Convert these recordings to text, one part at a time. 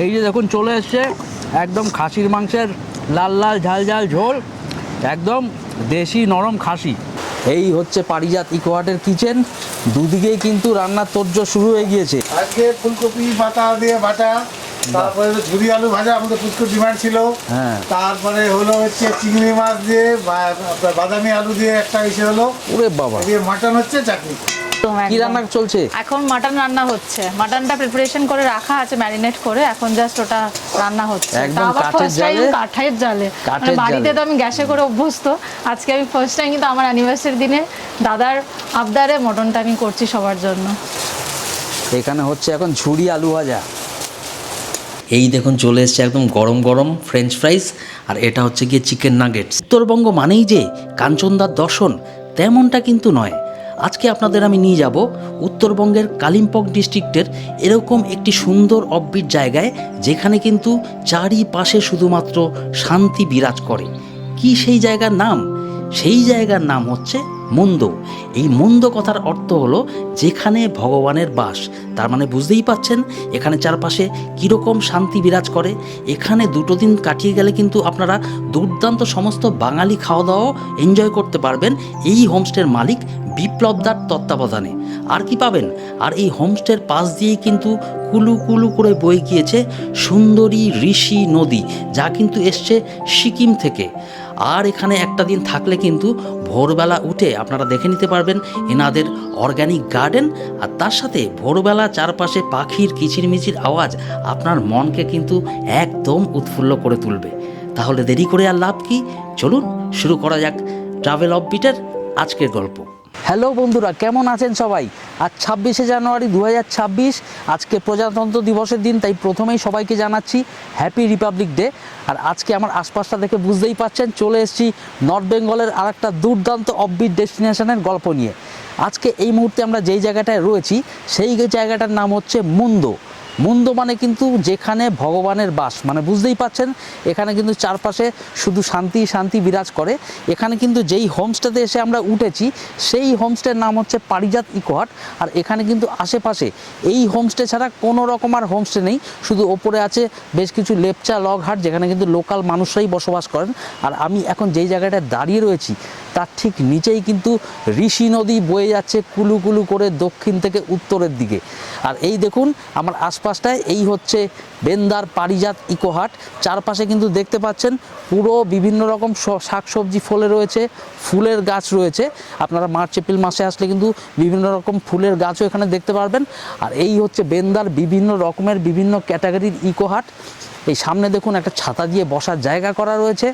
এই যে দেখুন চলে এসছে একদম খাসির মাংসের লাল লাল ঝাল ঝাল ঝোল, একদম দেশি নরম খাসি। এই হচ্ছে পারিজাত ইকোহাটের কিচেন, দুদিকেই কিন্তু রান্নার তোড়জোড় শুরু হয়ে গিয়েছে। আজকে ফুলকপি বাটা দিয়ে বাটা, তারপরে ঝুরি আলু ভাজা আমাদের পুষ্কর ডিমান্ড ছিল। হ্যাঁ, তারপরে হলো হচ্ছে চিংড়ি মাছ দিয়ে আপনার বাদামি আলু দিয়ে একটা ইসে হলো। ওরে বাবা, দিয়ে মাটন হচ্ছে, চাটনি। কি রান্না চলছে? এখন মাটন রান্না হচ্ছে। মাটনটা প্রিপারেশন করে রাখা আছে, ম্যারিনেট করে, এখন জাস্ট ওটা রান্না হচ্ছে। একদম তাও আবার কাঠের ফার্স্ট টাইম জালে? কাঠের জালে। কাঠের মানে বাড়িতে জালে। তো আমি গ্যাসে করে অভ্যস্ত, আজকে আমি ফার্স্ট টাইম কিন্তু আমার অ্যানিভার্সারির দিনে দাদার আবদারে মটনটা আমি করছি সবার জন্য। এখানে হচ্ছে এখন ঝুরি আলু ভাজা। এই দেখুন চলে এসছে একদম গরম গরম ফ্রেঞ্চ ফ্রাইস, আর এটা হচ্ছে গিয়ে চিকেন নাগেটস। উত্তরবঙ্গ মানেই যে কাঞ্চনদার দর্শন, তেমনটা কিন্তু নয়। আজকে আপনাদের আমি নিয়ে যাব উত্তরবঙ্গের কালিম্পং ডিস্ট্রিক্টের এরকম একটি সুন্দর অফবিট জায়গায়, যেখানে কিন্তু চারিপাশে শুধুমাত্র শান্তি বিরাজ করে। কি সেই জায়গার নাম? সেই জায়গার নাম হচ্ছে মন্দ। এই মন্দ কথার অর্থ হলো যেখানে ভগবানের বাস। তার মানে বুঝতেই পাচ্ছেন এখানে চারপাশে কীরকম শান্তি বিরাজ করে। এখানে দুটো দিন কাটিয়ে গেলে কিন্তু আপনারা দুর্দান্ত সমস্ত বাঙালি খাওয়া দাওয়া এনজয় করতে পারবেন এই হোমস্টের মালিক বিপ্লবদার তত্ত্বাবধানে। আর কি পাবেন? আর এই হোমস্টের পাশ দিয়েই কিন্তু কুলু কুলু করে বয়ে গিয়েছে সুন্দরী ঋষি নদী, যা কিন্তু এসছে সিকিম থেকে। আর এখানে একটা দিন থাকলে কিন্তু ভোরবেলা উঠে আপনারা দেখে নিতে পারবেন এনাদের অর্গ্যানিক গার্ডেন, আর তার সাথে ভোরবেলা চারপাশে পাখির কিচিরমিচির আওয়াজ আপনার মনকে কিন্তু একদম উৎফুল্ল করে তুলবে। তাহলে দেরি করে আর লাভ কি, চলুন শুরু করা যাক ট্রাভেল অফবিটের আজকের গল্প। হ্যালো বন্ধুরা, কেমন আছেন সবাই? আজ 26শে জানুয়ারি 2026, আজকে প্রজাতন্ত্র দিবসের দিন, তাই প্রথমেই সবাইকে জানাচ্ছি হ্যাপি রিপাবলিক ডে। আর আজকে আমার আশপাশটা দেখে বুঝতেই পাচ্ছেন চলে এসেছি নর্থ বেঙ্গলের আর একটা দুর্দান্ত অফবিট ডেস্টিনেশনের গল্প নিয়ে। আজকে এই মুহূর্তে আমরা যেই জায়গাটায় রয়েছি সেই জায়গাটার নাম হচ্ছে মন্দ। মন্দ মানে কিন্তু যেখানে ভগবানের বাস, মানে বুঝতেই পাচ্ছেন এখানে কিন্তু চারপাশে শুধু শান্তি শান্তি বিরাজ করে। এখানে কিন্তু যেই হোমস্টেতে এসে আমরা উঠেছি সেই হোমস্টের নাম হচ্ছে পারিজাত ইকোহাট। আর এখানে কিন্তু আশেপাশে এই হোমস্টে ছাড়া কোনো রকম আর হোমস্টে নেই, শুধু ওপরে আছে বেশ কিছু লেপচা লগ হাট, যেখানে কিন্তু লোকাল মানুষরাই বসবাস করেন। আর আমি এখন যেই জায়গাটায় দাঁড়িয়ে রয়েছি তার ঠিক নিচেই কিন্তু ঋষি নদী বয়ে যাচ্ছে কুলু কুলু করে দক্ষিণ থেকে উত্তরের দিকে। আর এই দেখুন আমার আশপাশটায় এই হচ্ছে বেন্দার পারিজাত ইকোহাট। চারপাশে কিন্তু দেখতে পাচ্ছেন পুরো বিভিন্ন রকম শাকসবজি ফলে রয়েছে, ফুলের গাছ রয়েছে। আপনারা মার্চ এপ্রিল মাসে আসলে কিন্তু বিভিন্ন রকম ফুলের গাছও এখানে দেখতে পারবেন। আর এই হচ্ছে বেন্দার বিভিন্ন রকমের বিভিন্ন ক্যাটাগরির ইকোহাট। এই সামনে দেখুন একটা ছাতা দিয়ে বসার জায়গা করা রয়েছে,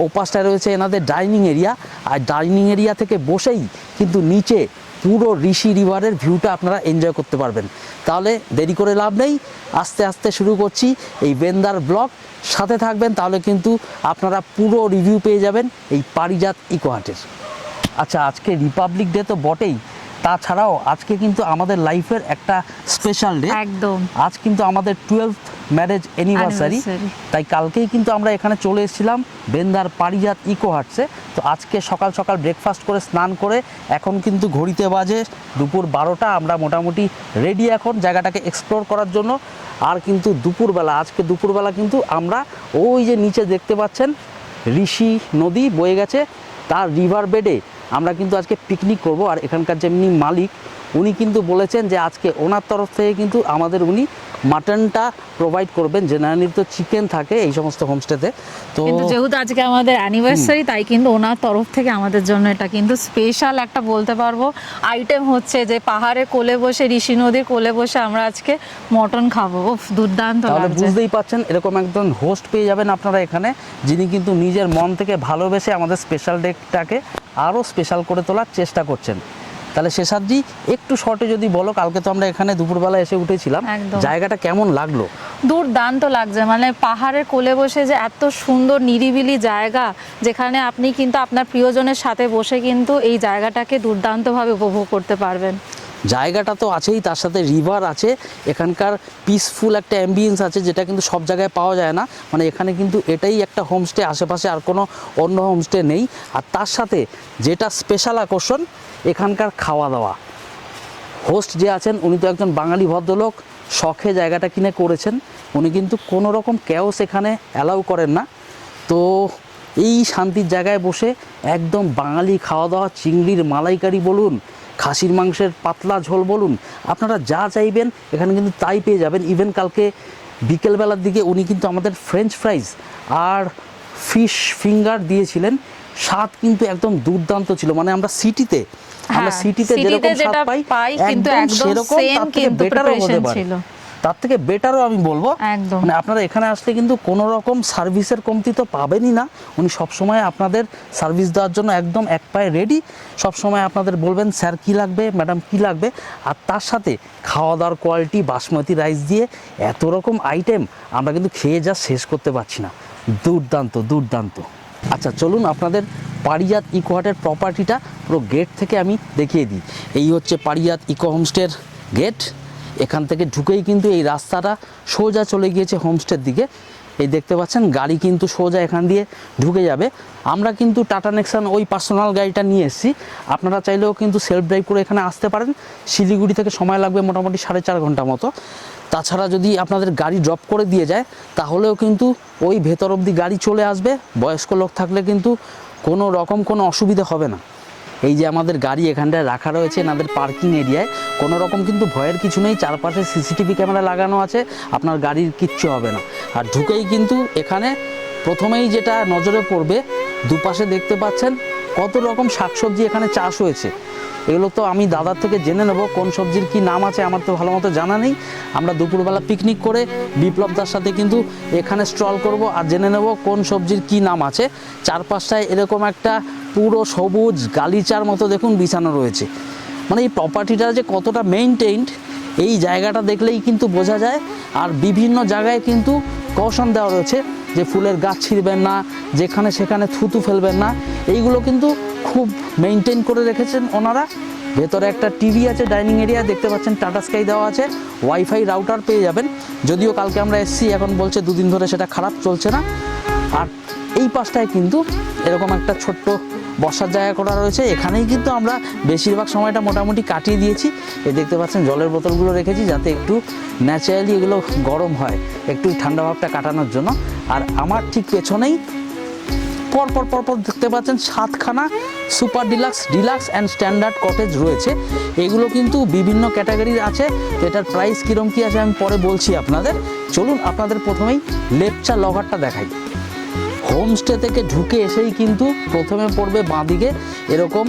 ওপাশটায় রয়েছে এনাদের ডাইনিং এরিয়া। আর ডাইনিং এরিয়া থেকে বসেই কিন্তু নিচে পুরো ঋষি রিভারের ভিউটা আপনারা এনজয় করতে পারবেন। তাহলে দেরি করে লাভ নেই, আস্তে আস্তে শুরু করছি এই বেন্দার ব্লগ। সাথে থাকবেন, তাহলে কিন্তু আপনারা পুরো রিভিউ পেয়ে যাবেন এই পারিজাত ইকোহাটের। আচ্ছা, আজকে রিপাবলিক ডে তো বটেই, তাছাড়াও আজকে কিন্তু আমাদের লাইফের একটা স্পেশাল ডে। একদম, আজ কিন্তু আমাদের 12th ম্যারেজ অ্যানিভার্সারি। তাই কালকেই কিন্তু আমরা এখানে চলে এসেছিলাম বেন্দার পারিজাত ইকোহাটসে। তো আজকে সকাল সকাল ব্রেকফাস্ট করে স্নান করে এখন কিন্তু ঘড়িতে বাজে দুপুর 12টা। আমরা মোটামুটি রেডি এখন জায়গাটাকে এক্সপ্লোর করার জন্য। আর কিন্তু আজকে দুপুরবেলা কিন্তু আমরা ওই যে নিচে দেখতে পাচ্ছেন ঋষি নদী বয়ে গেছে, তার রিভার বেডে আমরা কিন্তু আজকে পিকনিক করব। আর এখানকার যেমনি মালিক উনি কিন্তু বলেছেন যে আজকে ওনার তরফ থেকে কিন্তু আমাদের উনি মাটনটা প্রোভাইড করবেন। জেনারেলি তো চিকেন থাকে এই সমস্ত হোমস্টেতে। তো কিন্তু যেহেতু আজকে আমাদের অ্যানিভার্সারি, তাই কিন্তু ওনার তরফ থেকে আমাদের জন্য এটা কিন্তু স্পেশাল একটা বলতে পারবো আইটেম হচ্ছে যে পাহাড়ের কোলে বসে, ঋষি নদীর কোলে বসে আমরা আজকে মটন খাবো। উফ, দুর্দান্ত তাহলে লাগছে। বুঝতেই পাচ্ছেন এরকম একজন হোস্ট পেয়ে যাবেন আপনারা এখানে, যিনি কিন্তু নিজের মন থেকে ভালোবেসে আমাদের স্পেশাল ডেটাকে আরও স্পেশাল করে তোলার চেষ্টা করছেন। তাহলে শেষাদ্রি একটু শর্টে যদি বলো, কালকে তো আমরা এখানে দুপুরবেলা এসে উঠেছিলাম, জায়গাটা কেমন লাগলো? দুর্দান্ত লাগছে, মানে পাহাড়ের কোলে বসে যে এত সুন্দর নিরিবিলি জায়গা, যেখানে আপনি কিন্তু আপনার প্রিয়জনের সাথে বসে কিন্তু এই জায়গাটাকে দুর্দান্তভাবে উপভোগ করতে পারবেন। জায়গাটা তো আছেই, তার সাথে রিভার আছে, এখানকার পিসফুল একটা অ্যাম্বিয়েন্স আছে যেটা কিন্তু সব জায়গায় পাওয়া যায় না। মানে এখানে কিন্তু এটাই একটা হোমস্টে, আশেপাশে আর কোনো অন্য হোমস্টে নেই। আর তার সাথে যেটা স্পেশাল আকর্ষণ এখানকার খাওয়া দাওয়া। হোস্ট যে আছেন উনি তো একজন বাঙালি ভদ্রলোক, শখে জায়গাটা কিনে করেছেন। উনি কিন্তু কোনো রকম ক্যাওস এখানে অ্যালাউ করেন না। তো এই শান্তির জায়গায় বসে একদম বাঙালি খাওয়া দাওয়া, চিংড়ির মালাইকারি বলুন, খাসির মাংসের পাতলা ঝোল বলুন, আপনারা যা চাইবেন এখানে কিন্তু তাই পেয়ে যাবেন। ইভেন কালকে বিকেলবেলার দিকে উনি কিন্তু আমাদের ফ্রেঞ্চ ফ্রাইজ আর ফিশ ফিঙ্গার দিয়েছিলেন। স্বাদ কিন্তু একদম দুর্দান্ত ছিল। মানে আমরা সিটিতে যেরকম স্বাদ পাই কিন্তু একদম সেরকম, তার থেকে বেটারও হতে পারে, তার থেকে বেটারও আমি বলবো। একদম মানে আপনারা এখানে আসলে কিন্তু কোনো রকম সার্ভিসের কমতি তো পাবেনই না। উনি সবসময় আপনাদের সার্ভিস দেওয়ার জন্য একদম এক পায়ে রেডি। সবসময় আপনাদের বলবেন স্যার কী লাগবে, ম্যাডাম কী লাগবে। আর তার সাথে খাওয়া দাওয়ার কোয়ালিটি, বাসমতি রাইস দিয়ে এত রকম আইটেম আমরা কিন্তু খেয়ে যা শেষ করতে পারছি না। দুর্দান্ত দুর্দান্ত। আচ্ছা চলুন আপনাদের পারিজাত ইকো হাটের প্রপার্টিটা পুরো গেট থেকে আমি দেখিয়ে দিই। এই হচ্ছে পারিজাত ইকো হোমস্টের গেট। এখান থেকে ঢুকেই কিন্তু এই রাস্তাটা সোজা চলে গিয়েছে হোমস্টের দিকে। এই দেখতে পাচ্ছেন গাড়ি কিন্তু সোজা এখান দিয়ে ঢুকে যাবে। আমরা কিন্তু টাটা নেক্সন ওই পার্সোনাল গাড়িটা নিয়ে এসেছি। আপনারা চাইলেও কিন্তু সেলফ ড্রাইভ করে এখানে আসতে পারেন। শিলিগুড়ি থেকে সময় লাগবে মোটামুটি 4.5 ঘন্টা মতো। তাছাড়া যদি আপনাদের গাড়ি ড্রপ করে দিয়ে যায় তাহলেও কিন্তু ওই ভেতর অবধি গাড়ি চলে আসবে। বয়স্ক লোক থাকলে কিন্তু কোনো রকম কোনো অসুবিধা হবে না। এই যে আমাদের গাড়ি এখানটায় রাখা রয়েছে এনাদের পার্কিং এরিয়ায়, কোনো রকম কিন্তু ভয়ের কিছু নেই। চারপাশে সিসিটিভি ক্যামেরা লাগানো আছে, আপনার গাড়ির কিচ্ছু হবে না। আর ঢুকেই কিন্তু এখানে প্রথমেই যেটা নজরে পড়বে, দুপাশে দেখতে পাচ্ছেন কত রকম শাকসবজি এখানে চাষ হয়েছে। এগুলো তো আমি দাদার থেকে জেনে নেব কোন সবজির কি নাম আছে, আমার তো ভালো মতো জানা নেই। আমরা দুপুরবেলা পিকনিক করে বিপ্লবদার সাথে কিন্তু এখানে স্ট্রল করব আর জেনে নেব কোন সবজির কি নাম আছে। চারপাশটায় এরকম একটা পুরো সবুজ গালিচার মতো দেখুন বিছানো রয়েছে। মানে এই প্রপার্টিটা যে কতটা মেইনটেইনড এই জায়গাটা দেখলেই কিন্তু বোঝা যায়। আর বিভিন্ন জায়গায় কিন্তু কৌশন দেওয়া রয়েছে যে ফুলের গাছ ছিঁড়বেন না, যেখানে সেখানে থুতু ফেলবেন না। এইগুলো কিন্তু খুব মেনটেন করে রেখেছেন ওনারা। ভেতরে একটা টিভি আছে, ডাইনিং এরিয়া দেখতে পাচ্ছেন, টাটা স্কাই দেওয়া আছে, ওয়াইফাই রাউটার পেয়ে যাবেন। যদিও কালকে আমরা এসেছি, এখন বলছে 2 দিন ধরে সেটা খারাপ চলছে না। আর এই পাশটায় কিন্তু এরকম একটা ছোট্ট বসার জায়গা করা রয়েছে। এখানেই কিন্তু আমরা বেশিরভাগ সময়টা মোটামুটি কাটিয়ে দিয়েছি। এই দেখতে পাচ্ছেন জলের বোতলগুলো রেখেছি যাতে একটু ন্যাচারালি এগুলো গরম হয়, একটু ঠান্ডা ভাবটা কাটানোর জন্য। আর আমার ঠিক পেছনেই পরপর দেখতে পাচ্ছেন 7খানা super deluxe, deluxe and standard cottage রয়েছে। এগুলো কিন্তু বিভিন্ন ক্যাটাগরির আছে। তো এটার প্রাইস কীরকম কী আছে আমি পরে বলছি আপনাদের। চলুন আপনাদের প্রথমেই লেপচা লগারটা দেখাই। হোমস্টে থেকে ঢুকে এসেই কিন্তু প্রথমে পড়বে বাঁদিকে এরকম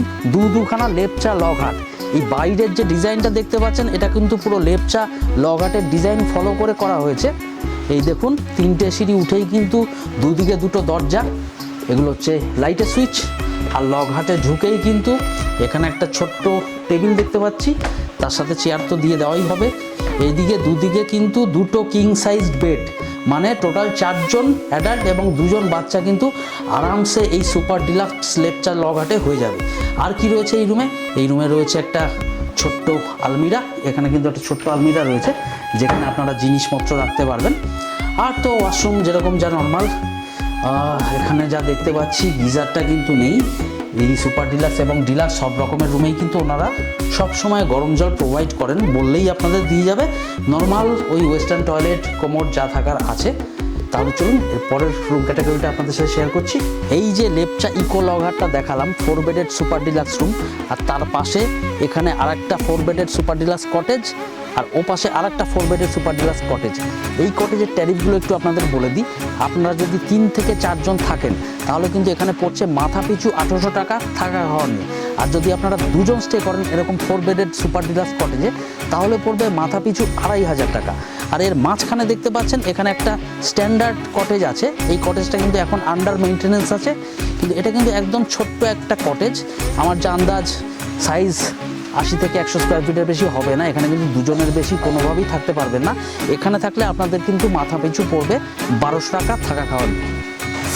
দুখানা লেপচা লগহাট। এই বাইরের যে ডিজাইনটা দেখতে পাচ্ছেন এটা কিন্তু পুরো লেপচা লগহাটের ডিজাইন ফলো করে করা হয়েছে। এই দেখুন 3টে সিঁড়ি উঠেই কিন্তু দুদিকে 2টো দরজা, এগুলো হচ্ছে লাইটের সুইচ। আর লগহাটে ঢুকেই কিন্তু এখানে একটা ছোট্ট টেবিল দেখতে পাচ্ছি, তার সাথে চেয়ার তো দিয়ে দেওয়াই হবে। এইদিকে দুদিকে কিন্তু 2টো কিং সাইজ বেড, মানে টোটাল 4 জন অ্যাডাল্ট এবং 2 জন বাচ্চা কিন্তু আরামসে এই সুপার ডিলাক্স লেপচা লগহাটে হয়ে যাবে। আর কি রয়েছে এই রুমে? এই রুমে রয়েছে একটা ছোট্ট আলমিরা। এখানে কিন্তু একটা ছোট্ট আলমিরা রয়েছে যেখানে আপনারা জিনিসপত্র রাখতে পারবেন। আর তো ওয়াশরুম যেরকম যা নর্মাল। এখানে যা দেখতে পাচ্ছি গিজারটা কিন্তু নেই। এই সুপার ডিলাক্স এবং ডিলাক্স সব রকমের রুমেই কিন্তু ওনারা সব সময় গরম জল প্রোভাইড করেন, বললেই আপনাদের দিয়ে যাবে। নর্মাল ওই ওয়েস্টার্ন টয়লেট, কোমোড যা থাকার আছে। তাহলে চলুন এর পরের রুম ক্যাটাগরিটা আপনাদের সাথে শেয়ার করছি। এই যে লেপচা ইকো লগহাটটা দেখালাম 4 বেডেড সুপার ডিলাক্স রুম, আর তার পাশে এখানে আরেকটা 4 বেডেড সুপার ডিলাক্স কটেজ, আর ও পাশে আরেকটা 4 বেডের সুপার ডিলাক্স কটেজ। এই কটেজের ট্যারিফগুলো একটু আপনাদের বলে দিই। আপনারা যদি 3 থেকে 4 জন থাকেন তাহলে কিন্তু এখানে পড়ছে মাথা পিছু 1800 টাকা থাকা খাওয়া নিয়ে। আর যদি আপনারা 2 জন স্টে করেন এরকম 4 বেডেড সুপার ডিলাক্স কটেজে তাহলে পড়বে মাথা পিছু 2500 টাকা। আর এর মাঝখানে দেখতে পাচ্ছেন এখানে একটা স্ট্যান্ডার্ড কটেজ আছে। এই কটেজটা কিন্তু এখন আন্ডার মেইনটেনেন্স আছে, কিন্তু এটা কিন্তু একদম ছোট্ট একটা কটেজ। আমার যা আন্দাজ সাইজ 80 থেকে 100 স্কোয়ার ফিটের বেশি হবে না। এখানে কিন্তু 2 জনের বেশি কোনোভাবেই থাকতে পারবেন না। এখানে থাকলে আপনাদের কিন্তু মাথা পিছু পড়বে 1200 টাকা থাকা খাওয়া।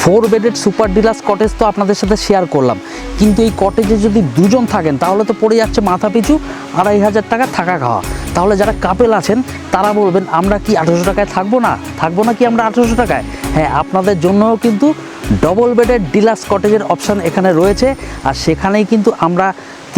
4 বেডেড সুপার ডিলাক্স কটেজ তো আপনাদের সাথে শেয়ার করলাম, কিন্তু এই কটেজে যদি 2 জন থাকেন তাহলে তো পড়ে যাচ্ছে মাথা পিছু 2500 টাকা থাকা খাওয়া। তাহলে যারা কাপেল আছেন তারা বলবেন আমরা কি 1800 টাকায় থাকবো না কি আমরা 1800 টাকায়? হ্যাঁ, আপনাদের জন্যও কিন্তু ডবল বেডেড ডিলাক্স কটেজের অপশান এখানে রয়েছে। আর সেখানেই কিন্তু আমরা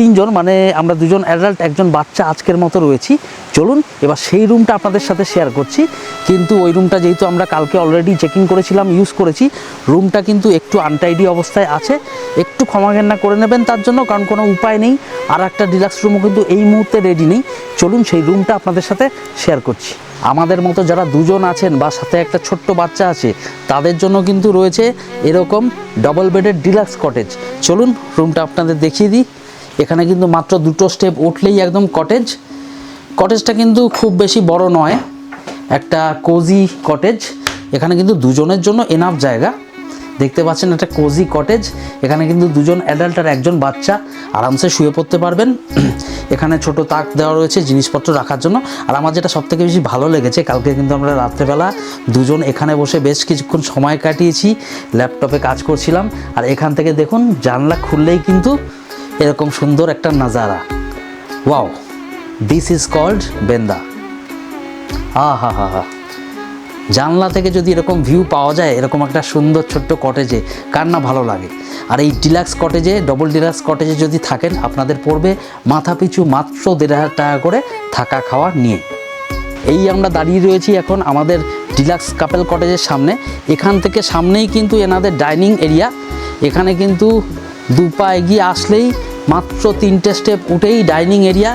তিনজন, মানে আমরা দুজন অ্যাডাল্ট একজন বাচ্চা আজকের মতো রয়েছি। চলুন এবার সেই রুমটা আপনাদের সাথে শেয়ার করছি। কিন্তু ওই রুমটা যেহেতু আমরা কালকে অলরেডি চেকিং করেছিলাম, ইউজ করেছি, রুমটা কিন্তু একটু আনটাইডি অবস্থায় আছে, একটু ক্ষমাঘেন্না করে নেবেন তার জন্য, কারণ কোনো উপায় নেই। আর একটা ডিলাক্স রুমও কিন্তু এই মুহূর্তে রেডি নেই। চলুন সেই রুমটা আপনাদের সাথে শেয়ার করছি। আমাদের মতো যারা দুজন আছেন বা সাথে একটা ছোট্ট বাচ্চা আছে, তাদের জন্য কিন্তু রয়েছে এরকম ডবল বেডের ডিলাক্স কটেজ। চলুন রুমটা আপনাদের দেখিয়ে দিই। এখানে কিন্তু মাত্র 2টো স্টেপ উঠলেই একদম কটেজ। কটেজটা কিন্তু খুব বেশি বড় নয়, একটা কোজি কটেজ। এখানে কিন্তু দুজনের জন্য এনাফ জায়গা। দেখতে পাচ্ছেন একটা কোজি কটেজ। এখানে কিন্তু দুজন অ্যাডাল্ট আর একজন বাচ্চা আরামসে শুয়ে পড়তে পারবেন। এখানে ছোট তাক দেওয়া রয়েছে জিনিসপত্র রাখার জন্য। আর আমার যেটা সবথেকে বেশি ভালো লেগেছে, কালকে কিন্তু আমরা রাত্রেবেলা দুজন এখানে বসে বেশ কিছুক্ষণ সময় কাটিয়েছি, ল্যাপটপে কাজ করছিলাম। আর এখান থেকে দেখুন জানলা খুললেই কিন্তু এরকম সুন্দর একটা নাজারা। ওয়াও, দিস ইজ কল্ড বেন্দা। হা হা হা, জানলা থেকে যদি এরকম ভিউ পাওয়া যায় এরকম একটা সুন্দর ছোট্ট কটেজে, কার না ভালো লাগে। আর এই ডিলাক্স কটেজে, ডবল ডিলাক্স কটেজে যদি থাকেন, আপনাদের পড়বে মাথা পিছু মাত্র 1,500 টাকা করে থাকা খাওয়া নিয়ে। এই আমরা দাঁড়িয়ে রয়েছি এখন আমাদের ডিলাক্স কাপেল কটেজের সামনে। এখান থেকে সামনেই কিন্তু এনাদের ডাইনিং এরিয়া। এখানে কিন্তু 2 পা এগিয়ে আসলেই মাত্র 3টে স্টেপ উঠেই ডাইনিং এরিয়া।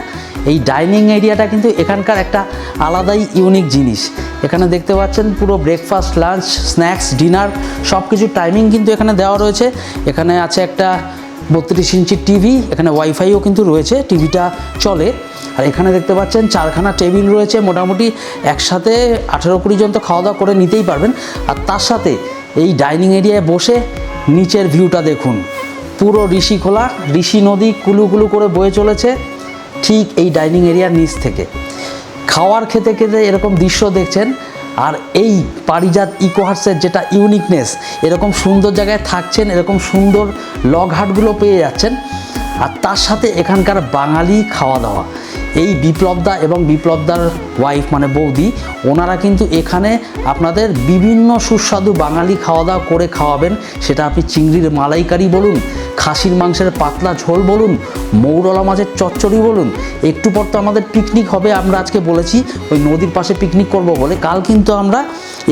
এই ডাইনিং এরিয়াটা কিন্তু এখানকার একটা আলাদাই ইউনিক জিনিস। এখানে দেখতে পাচ্ছেন পুরো ব্রেকফাস্ট, লাঞ্চ, স্ন্যাক্স, ডিনার সব কিছুর টাইমিং কিন্তু এখানে দেওয়া রয়েছে। এখানে আছে একটা 32 ইঞ্চির টিভি, এখানে ওয়াইফাইও কিন্তু রয়েছে, টিভিটা চলে। আর এখানে দেখতে পাচ্ছেন 4খানা টেবিল রয়েছে, মোটামুটি একসাথে 18-20 জন তো খাওয়া দাওয়া করে নিতেই পারবেন। আর তার সাথে এই ডাইনিং এরিয়ায় বসে নিচের ভিউটা দেখুন, পুরো ঋষিখোলা, ঋষি নদী কুলু কুলু করে বয়ে চলেছে ঠিক এই ডাইনিং এরিয়ার নিচ থেকে। খাওয়ার খেতে খেতে এরকম দৃশ্য দেখছেন। আর এই পারিজাত ইকোহার্সের যেটা ইউনিকনেস, এরকম সুন্দর জায়গায় থাকছেন, এরকম সুন্দর লগহাটগুলো পেয়ে যাচ্ছেন। আর তার সাথে এখানকার বাঙালি খাওয়া দাওয়া। এই বিপ্লবদা এবং বিপ্লবদার ওয়াইফ মানে বৌদি, ওনারা কিন্তু এখানে আপনাদের বিভিন্ন সুস্বাদু বাঙালি খাওয়া দাওয়া করে খাওয়াবেন। সেটা আপনি চিংড়ির মালাইকারি বলুন, খাসির মাংসের পাতলা ঝোল বলুন, মৌরলা মাছের চচ্চড়ি বলুন। একটু পর তো আমাদের পিকনিক হবে, আমরা আজকে বলেছি ওই নদীর পাশে পিকনিক করব বলে। কাল কিন্তু আমরা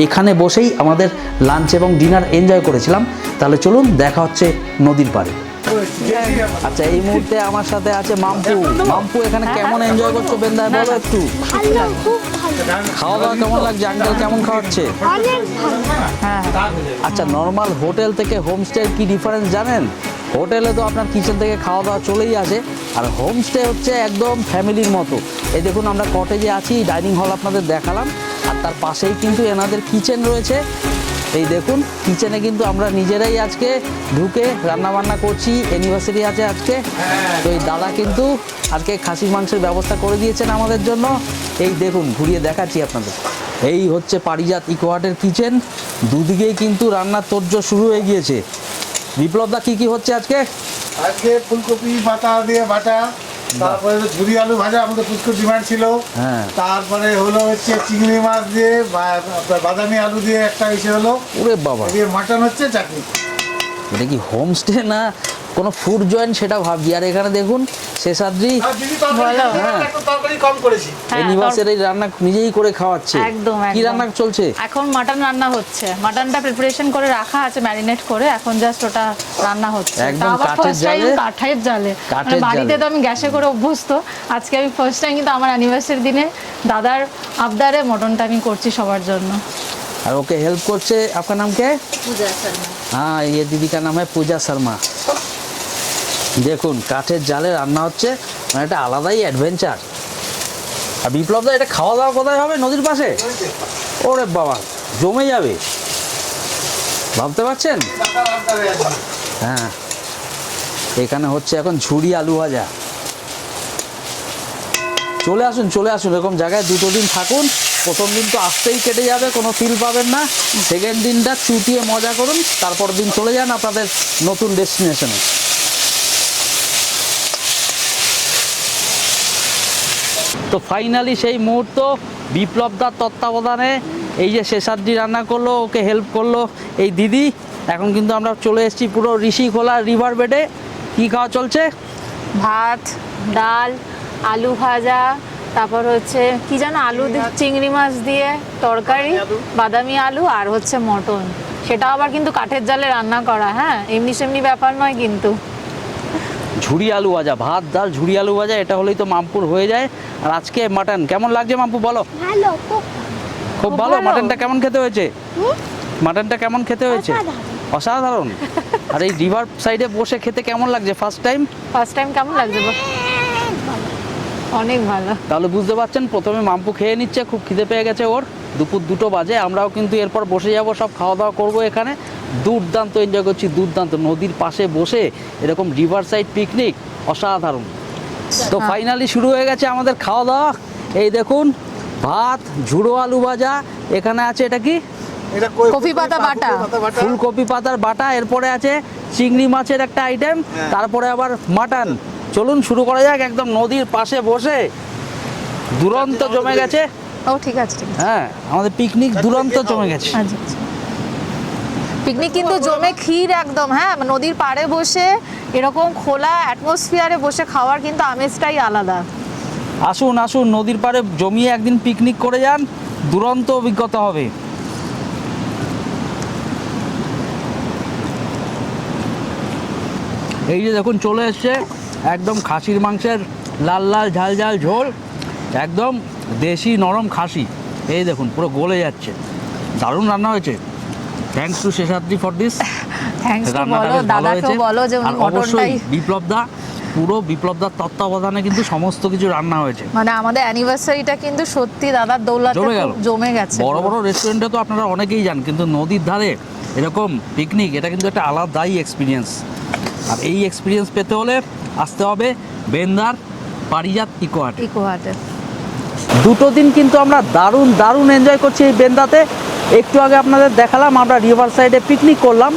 এখানে বসেই আমাদের লাঞ্চ এবং ডিনার এনজয় করেছিলাম। তাহলে চলুন দেখা হচ্ছে নদীর পাড়ে। আচ্ছা, এই মুহূর্তে আমার সাথে আছে মাম্পু। মাম্পু, এখানে কেমন এনজয় করছো বেন্দা, বলো একটু। খাওয়া দাওয়া কেমন লাগছে? আঙ্কেল কেমন খাওয়াচ্ছে? আচ্ছা, নর্মাল হোটেল থেকে হোমস্টের কি ডিফারেন্স জানেন? হোটেলে তো আপনার কিচেন থেকে খাওয়া দাওয়া চলেই আসে, আর হোমস্টে হচ্ছে একদম ফ্যামিলির মতো। এই দেখুন আমরা কটেজে আছি, ডাইনিং হল আপনাদের দেখালাম, আর তার পাশেই কিন্তু এনাদের কিচেন রয়েছে। এই দেখুন কিচেনে কিন্তু আমরা নিজেরাই আজকে ঢুকে রান্না বান্না করছি। অ্যানিভার্সারি আছে আজকে, তো এই দাদা কিন্তু আজকে খাসির মাংসের ব্যবস্থা করে দিয়েছেন আমাদের জন্য। এই দেখুন ঘুরিয়ে দেখাচ্ছি আপনাদের। এই হচ্ছে পারিজাত ইকোহার্টের কিচেন। দুদিকেই কিন্তু রান্নার তোড়জোড় শুরু হয়ে গিয়েছে। বিপ্লবদা কি কি হচ্ছে আজকে? আজকে ফুলকপি পাতা দিয়ে বাটা, তারপরে ঝুরি আলু ভাজা, আমাদের পুষ্কর ডিমান্ড ছিল। হ্যাঁ, তারপরে হলো হচ্ছে চিংড়ি মাছ দিয়ে আপনার বাদামি আলু দিয়ে একটা ইসে হলো। ওরে বাবা, দিয়ে মাটন হচ্ছে, চাটনি। এটা কি হোমস্টে না কোনো ফুড জয়েন্ট সেটা ভাবছি। আর এখানে দেখুন শেষাদ্রি তরকারি কম করেছি। অ্যানিভার্সারি রান্না নিজেই করে খাওয়াচ্ছে। একদম, কি একদম। রান্না চলছে? এখন মাটন রান্না হচ্ছে। মাটনটা প্রিপারেশন করে রাখা আছে, ম্যারিনেট করে, এখন জাস্ট ওটা রান্না হচ্ছে। একদম তাও আবার কাঠের first time জালে? কাঠের জালে। কাঠের মানে বাড়িতে জালে। তো আমি গ্যাসে করে অভ্যস্ত, আজকে আমি ফার্স্ট টাইম কিন্তু আমার অ্যানিভার্সারি দিনে দাদার আবদারে মটনটা আমি করছি সবার জন্য। আর ওকে হেল্প করছে, আপনার নাম কে? পূজা শর্মা। हाँ, ये दीदी का नाम है पूजा शर्मा। দেখুন কাঠের জালে রান্না হচ্ছে, মানে একটা আলাদাই অ্যাডভেঞ্চার। আর বিপ্লবদা, এটা খাওয়া দাওয়া কোথায় হবে? নদীর পাশে? ওরে বাবা, জমে যাবে, ভাবতে পারছেন? হ্যাঁ, এখানে হচ্ছে এখন ঝুরি আলু ভাজা। চলে আসুন, চলে আসুন, এরকম জায়গায় 2 দিন থাকুন। প্রথম দিন তো আসতেই কেটে যাবে, কোনো ফিল পাবেন না। সেকেন্ড দিনটা চুটিয়ে মজা করুন, তারপর দিন চলে যান আপনাদের নতুন ডেস্টিনেশনে। তো ফাইনালি সেই মুহূর্ত, বিপ্লবদার তত্ত্বাবধানে এই যে শেষাদ্রি রান্না করলো, ওকে হেল্প করলো এই দিদি। এখন কিন্তু আমরা চলে এসেছি পুরো ঋষিখোলা রিভার বেডে। কী খাওয়া চলছে? ভাত, ডাল, আলু ভাজা, তারপর হচ্ছে কি যেন আলু চিংড়ি মাছ দিয়ে তরকারি, বাদামি আলু, আর হচ্ছে মটন। সেটা আবার কিন্তু কাঠের জালে রান্না করা, হ্যাঁ, এমনি সেমনি ব্যাপার নয় কিন্তু। ঝুরি আলু ভাজা, ভাত ডাল ঝুরি আলু ভাজা, এটা হলেই তো মামপুর হয়ে যায়। আর আজকে মাটন কেমন লাগছে মামপু বলো? ভালো, খুব খুব ভালো। মাটনটা কেমন খেতে হয়েছে? মাটনটা কেমন খেতে হয়েছে? অসাধারণ। আর এই রিভার সাইডে বসে খেতে কেমন লাগছে ফার্স্ট টাইম? ফার্স্ট টাইম কেমন লাগছে? অনেক ভালো। তাহলে বুঝতে পারছেন, প্রথমে মাম্পু খেয়ে নিচ্ছে, খুব খিদে পেয়ে গেছে ওর। দুপুর 2টো বাজে, আমরাও কিন্তু এরপর বসে যাব, সব খাওয়া দাওয়া করবো এখানে। দুর্দান্ত এনজয় করছি, দুর্দান্ত নদীর পাশে বসে এরকম রিভার সাইড পিকনিক, অসাধারণ। তো ফাইনালি শুরু হয়ে গেছে আমাদের খাওয়া দাওয়া। এই দেখুন, ভাত, ঝুড়ো আলু ভাজা, এখানে আছে এটা কি? এটা কফি পাতা বাটা। ফুলকপি পাতার বাটা, এরপরে আছে চিংড়ি মাছের একটা আইটেম, তারপরে আবার মাটন। চলুন শুরু করা যাক। একদম নদীর পাশে বসে দুরন্ত জমে গেছে। ও ঠিক আছে, ঠিক আছে। হ্যাঁ, আমাদের পিকনিক দুরন্ত জমে গেছে। আচ্ছা, আচ্ছা। পিকনিক কিন্তু জমে ক্ষীর একদম, হ্যাঁ, নদীর পাড়ে বসে এরকম খোলা অ্যাটমসফিয়ারে বসে খাওয়ার কিন্তু আমেজটাই আলাদা। আসুন আসুন, নদীর পাড়ে জমিয়ে একদিন পিকনিক করে যান, দুরন্ত অভিজ্ঞতা হবে। এই যে দেখুন চলে এসছে একদম খাসির মাংসের লাল লাল ঝাল ঝাল ঝোল, একদম দেশি নরম খাসি। এই দেখুন পুরো গলে যাচ্ছে, দারুণ রান্না হয়েছে। Thanks to Seshadri for this. Thanks to বলো, দাদাকেও বলো যে উনি মটনটাই, বিপ্লবদা, পুরো বিপ্লবদার তত্ত্বাবধানে কিন্তু সমস্ত কিছু রান্না হয়েছে। মানে আমাদের অ্যানিভার্সারিটা কিন্তু সত্যি দাদার দৌলতে জমে গেল, জমে গেছে। বড় বড় রেস্টুরেন্টে তো আপনারা অনেকেই যান, কিন্তু নদীর ধারে এরকম পিকনিক, এটা কিন্তু একটা আলাদাই এক্সপিরিয়েন্স। আর এই এক্সপিরিয়েন্স পেতে হলে আসতে হবে বেন্দার পারিজাত ইকোহাট। ইকোহাটে 2টো দিন কিন্তু আমরা দারুণ দারুণ এনজয় করছি এই বেন্দাতে। একটু আগে আপনাদের দেখালাম আমরা রিভার সাইডে পিকনিক করলাম।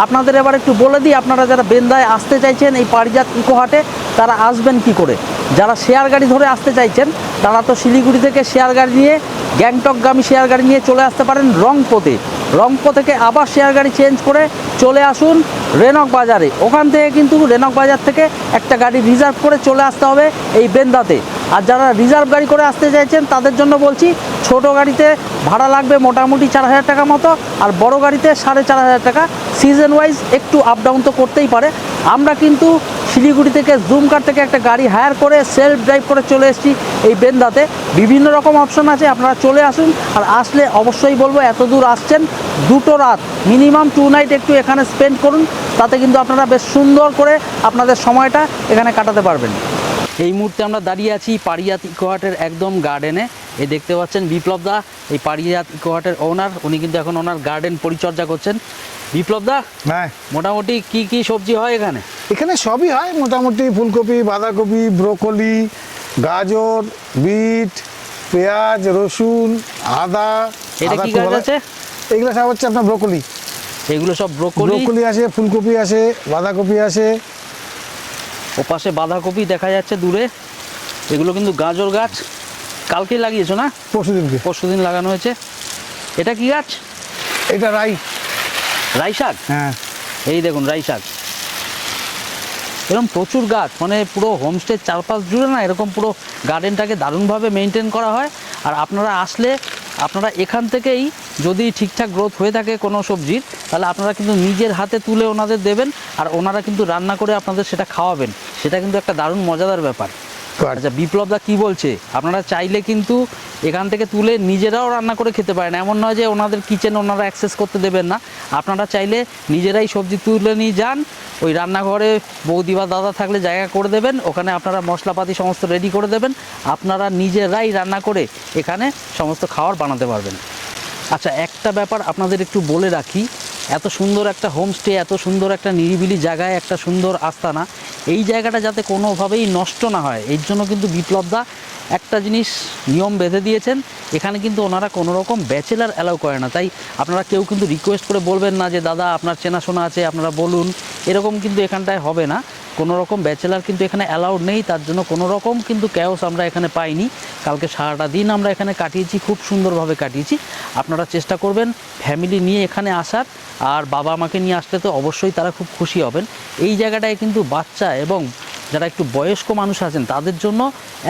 আপনাদের এবার একটু বলে দিই, আপনারা যারা বেন্দায় আসতে চাইছেন এই পারিজাত ইকোহাটে, তারা আসবেন কি করে। যারা শেয়ার গাড়ি ধরে আসতে চাইছেন, তারা তো শিলিগুড়ি থেকে শেয়ার গাড়ি নিয়ে, গ্যাংটকগামী শেয়ার গাড়ি নিয়ে চলে আসতে পারেন রংপোতে। রংপো থেকে আবার শেয়ার গাড়ি চেঞ্জ করে চলে আসুন রেনক বাজারে। ওখান থেকে কিন্তু রেনক বাজার থেকে একটা গাড়ি রিজার্ভ করে চলে আসতে হবে এই বেন্দাতে। আর যারা রিজার্ভ গাড়ি করে আসতে চাইছেন তাদের জন্য বলছি, ছোট গাড়িতে ভাড়া লাগবে মোটামুটি 4000 টাকা মতো, আর বড় গাড়িতে 4500 টাকা। সিজন ওয়াইজ একটু আপ ডাউন তো করতেই পারে। আমরা কিন্তু শিলিগুড়ি থেকে জুমকার থেকে একটা গাড়ি হায়ার করে সেলফ ড্রাইভ করে চলে এসেছি এই বেন্দাতে। বিভিন্ন রকম অপশন আছে, আপনারা চলে আসুন। আর আসলে অবশ্যই বলবো, এত দূর আসছেন, 2টো রাত মিনিমাম 2 নাইট একটু এখানে স্পেন্ড করুন, তাতে কিন্তু আপনারা বেশ সুন্দর করে আপনাদের সময়টা এখানে কাটাতে পারবেন। এই মুহূর্তে আমরা দাঁড়িয়ে আছি পারিজাত ইকোহাটের একদম গার্ডেনে। এই দেখতে পাচ্ছেন বিপ্লব দা, এই পারিজাত ইকোহাটের ওনার, উনি কিন্তু এখন ওনার গার্ডেন পরিচর্যা করছেন। বিপ্লব দা, হ্যাঁ, মোটামুটি কি কি সবজি হয় এখানে? এখানে সবই হয় মোটামুটি, ফুলকপি, বাঁধাকপি, ব্রোকলি, গাজর, বিট, পেঁয়াজ, রসুন, আদা। এটা কি গাছ আছে? এগুলো সব হচ্ছে আপনার ব্রোকলি। এগুলো সব ব্রোকলি। ব্রোকলি আছে, ফুলকপি আছে, বাঁধাকপি আছে। ওপাশে বাঁধাকপি দেখা যাচ্ছে দূরে। এগুলো কিন্তু গাজর গাছ, কালকে লাগিয়েছো না? পরশুদিনকে। পরশুদিন লাগানো হয়েছে। এটা কি গাছ? এটা রাই। রাই শাক। হ্যাঁ, এই দেখুন রাই শাক। এরকম প্রচুর গাছ, মানে পুরো হোমস্টের চারপাশ জুড়ে না এরকম পুরো গার্ডেনটাকে দারুণভাবে মেনটেন করা হয়। আর আপনারা আসলে আপনারা এখান থেকেই যদি ঠিকঠাক গ্রোথ হয়ে থাকে কোনো সবজির, তাহলে আপনারা কিন্তু নিজের হাতে তুলে ওনাদের দেবেন, আর ওনারা কিন্তু রান্না করে আপনাদের সেটা খাওয়াবেন। সেটা কিন্তু একটা দারুণ মজাদার ব্যাপার। আচ্ছা, বিপ্লবদা কি বলছে, আপনারা চাইলে কিন্তু এখান থেকে তুলে নিজেরাও রান্না করে খেতে পারেন। এমন নয় যে ওনাদের কিচেন ওনারা অ্যাক্সেস করতে দেবেন না। আপনারা চাইলে নিজেরাই সবজি তুলে নিয়ে যান, ওই রান্নাঘরে বৌদি বা দাদা থাকলে জায়গা করে দেবেন, ওখানে আপনারা মশলাপাতি সমস্ত রেডি করে দেবেন, আপনারা নিজেরাই রান্না করে এখানে সমস্ত খাবার বানাতে পারবেন। আচ্ছা, একটা ব্যাপার আপনাদের একটু বলে রাখি, এত সুন্দর একটা হোমস্টে, এত সুন্দর একটা নিরিবিলি জায়গায় একটা সুন্দর আস্তানা, এই জায়গাটা যাতে কোনোভাবেই নষ্ট না হয়, এর জন্য কিন্তু বিপ্লবদা একটা জিনিস নিয়ম বেঁধে দিয়েছেন। এখানে কিন্তু ওনারা কোনো রকম ব্যাচেলার অ্যালাউ করে না। তাই আপনারা কেউ কিন্তু রিকোয়েস্ট করে বলবেন না যে দাদা আপনার চেনাশোনা আছে আপনারা বলুন, এরকম কিন্তু এখানটায় হবে না। কোনো রকম ব্যাচেলার কিন্তু এখানে অ্যালাউড নেই, তার জন্য কোনো রকম কিন্তু ক্যাওস আমরা এখানে পাইনি। কালকে সারাটা দিন আমরা এখানে কাটিয়েছি, খুব সুন্দরভাবে কাটিয়েছি। আপনারা চেষ্টা করবেন ফ্যামিলি নিয়ে এখানে আসার, আর বাবা মাকে নিয়ে আসলে তো অবশ্যই তারা খুব খুশি হবেন। এই জায়গাটায় কিন্তু বাচ্চা এবং যারা একটু বয়স্ক মানুষ আছেন তাদের জন্য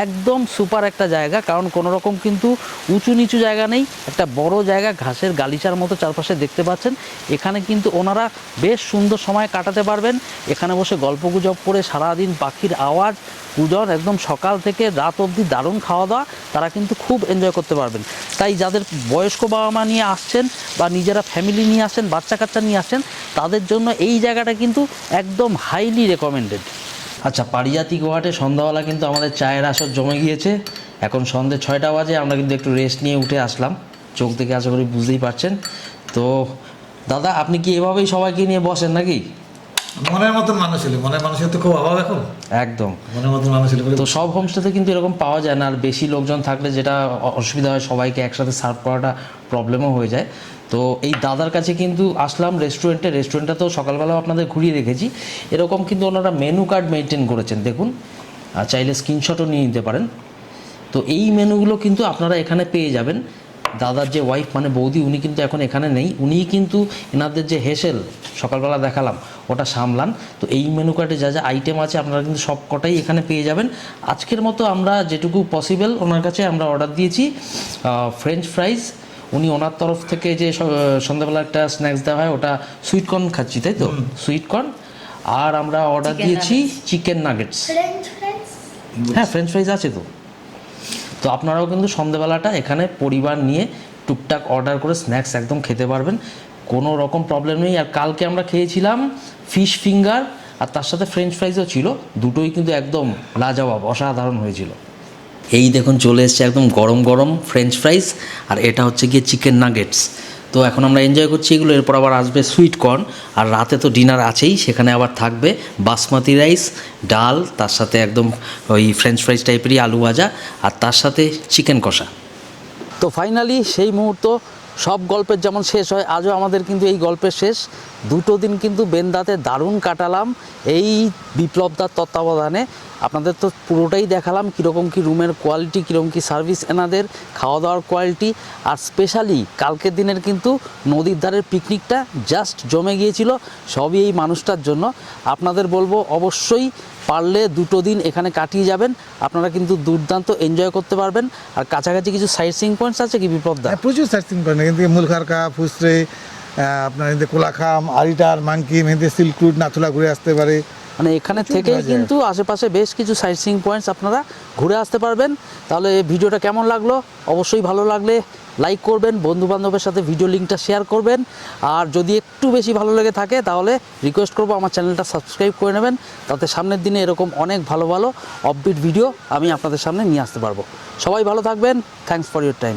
একদম সুপার একটা জায়গা, কারণ কোনো রকম কিন্তু উঁচু নিচু জায়গা নেই, একটা বড় জায়গা, ঘাসের গালিচার মতো চারপাশে দেখতে পাচ্ছেন। এখানে কিন্তু ওনারা বেশ সুন্দর সময় কাটাতে পারবেন, এখানে বসে গল্পগুজব করে সারাদিন পাখির আওয়াজ, পূজন একদম সকাল থেকে রাত অবধি দারুণ খাওয়া দাওয়া, তারা কিন্তু খুব এনজয় করতে পারবেন। তাই যাদের বয়স্ক বাবা মা নিয়ে আসছেন বা নিজেরা ফ্যামিলি নিয়ে আসছেন, বাচ্চা কাচ্চা নিয়ে আসছেন, তাদের জন্য এই জায়গাটা কিন্তু একদম হাইলি রেকমেন্ডেড। আচ্ছা, পারিজাতি গোহাটে সন্ধ্যাবেলা কিন্তু আমাদের চায়ের আসর জমে গিয়েছে। এখন সন্ধ্যে 6টা বাজে, আমরা কিন্তু একটু রেস্ট নিয়ে উঠে আসলাম। চোখ দেখে আশা করি বুঝতেই পারছেন। তো দাদা, আপনি কি এভাবেই সবাইকে নিয়ে বসেন নাকি? মনের মতন মানুষ হলে, মনের মানুষের তো খুব অভাব এখন, একদম মনের মতন মানুষ হলে তো সব হোমস্টেতে কিন্তু এরকম পাওয়া যায় না, আর বেশি লোকজন থাকলে যেটা অসুবিধা হয়, সবাইকে একসাথে সার্ভ করাটা প্রবলেমও হয়ে যায়। তো এই দাদার কাছে কিন্তু আসলাম রেস্টুরেন্টটা তো সকালবেলাও আপনাদের ঘুরিয়ে রেখেছি। এরকম কিন্তু ওনারা মেনু কার্ড মেনটেন করেছেন, দেখুন, চাইলে স্ক্রিনশটও নিয়ে নিতে পারেন। তো এই মেনুগুলো কিন্তু আপনারা এখানে পেয়ে যাবেন। দাদার যে ওয়াইফ মানে বৌদি, উনি কিন্তু এখন এখানে নেই, উনিই কিন্তু এনাদের যে হেসেল সকালবেলা দেখালাম ওটা সামলান। তো এই মেনু কার্ডে যা যা আইটেম আছে আপনারা কিন্তু সব কটাই এখানে পেয়ে যাবেন। আজকের মতো আমরা যেটুকু পসিবল ওনার কাছে আমরা অর্ডার দিয়েছি ফ্রেঞ্চ ফ্রাইজ। উনি ওনার তরফ থেকে যে সন্ধ্যাবেলা একটা স্ন্যাক্স দেওয়া হয় ওটা সুইট কর্ন খাচ্ছি, তাই তো, সুইট কর্ন। আর আমরা অর্ডার দিয়েছি চিকেন নাগেটস। হ্যাঁ, ফ্রেঞ্চ ফ্রাইজ আছে তো। তো আপনারাও কিন্তু সন্ধ্যাবেলাটা এখানে পরিবার নিয়ে টুকটাক অর্ডার করে স্ন্যাক্স একদম খেতে পারবেন, কোনো রকম প্রবলেম নেই। আর কালকে আমরা খেয়েছিলাম ফিশ ফিঙ্গার, আর তার সাথে ফ্রেঞ্চ ফ্রাইজও ছিল, দুটোই কিন্তু একদম লাজবাব, অসাধারণ হয়েছিল। এই দেখুন চলে এসছে একদম গরম গরম ফ্রেঞ্চ ফ্রাইজ, আর এটা হচ্ছে গিয়ে চিকেন নাগেটস। তো এখন আমরা এনজয় করছি এগুলো, এরপর আবার আসবে সুইট কর্ন, আর রাতে তো ডিনার আছেই, সেখানে আবার থাকবে বাসমতি রাইস, ডাল, তার সাথে একদম ওই ফ্রেঞ্চ ফ্রাইজ টাইপেরই আলু ভাজা, আর তার সাথে চিকেন কষা। তো ফাইনালি সেই মুহূর্ত, সব গল্পের যেমন শেষ হয়, আজও আমাদের কিন্তু এই গল্পের শেষ। দুটো দিন কিন্তু বেন্দাতে দারুণ কাটালাম এই বিপ্লবদার তত্ত্বাবধানে। আপনাদের তো পুরোটাই দেখালাম, কীরকম কী রুমের কোয়ালিটি, কীরকম কী সার্ভিস এনাদের, খাওয়া দাওয়ার কোয়ালিটি। আর স্পেশালি কালকের দিনের কিন্তু নদীর ধারের পিকনিকটা জাস্ট জমে গিয়েছিল, সবই এই মানুষটার জন্য। আপনাদের বলবো অবশ্যই পারলে দুটো দিন এখানে কাটিয়ে যাবেন, আপনারা কিন্তু দুর্দান্ত এনজয় করতে পারবেন। আর কাছাকাছি কিছু সাইট সিইং পয়েন্টস আছে কি বিপ্লবদা? প্রচুর সাইট সিইং পয়েন্ট, কিন্তু মূলখারকা, ফুসরে, আপনার এদিকে কোলাখাম, আরিটার, মাঙ্কি, মেহেদি, সিল্ক রুট, নাথুলা ঘুরে আসতে পারে। মানে এখানে থেকেই কিন্তু আশেপাশে বেশ কিছু সাইট সিইং পয়েন্টস আপনারা ঘুরে আসতে পারবেন। তাহলে ভিডিওটা কেমন লাগলো? অবশ্যই ভালো লাগলে লাইক করবেন, বন্ধুবান্ধবের সাথে ভিডিও লিঙ্কটা শেয়ার করবেন। আর যদি একটু বেশি ভালো লেগে থাকে তাহলে রিকোয়েস্ট করবো আমার চ্যানেলটা সাবস্ক্রাইব করে নেবেন, তাতে সামনের দিনে এরকম অনেক ভালো ভালো আপডেট ভিডিও আমি আপনাদের সামনে নিয়ে আসতে পারবো। সবাই ভালো থাকবেন, থ্যাঙ্কস ফর ইউর টাইম।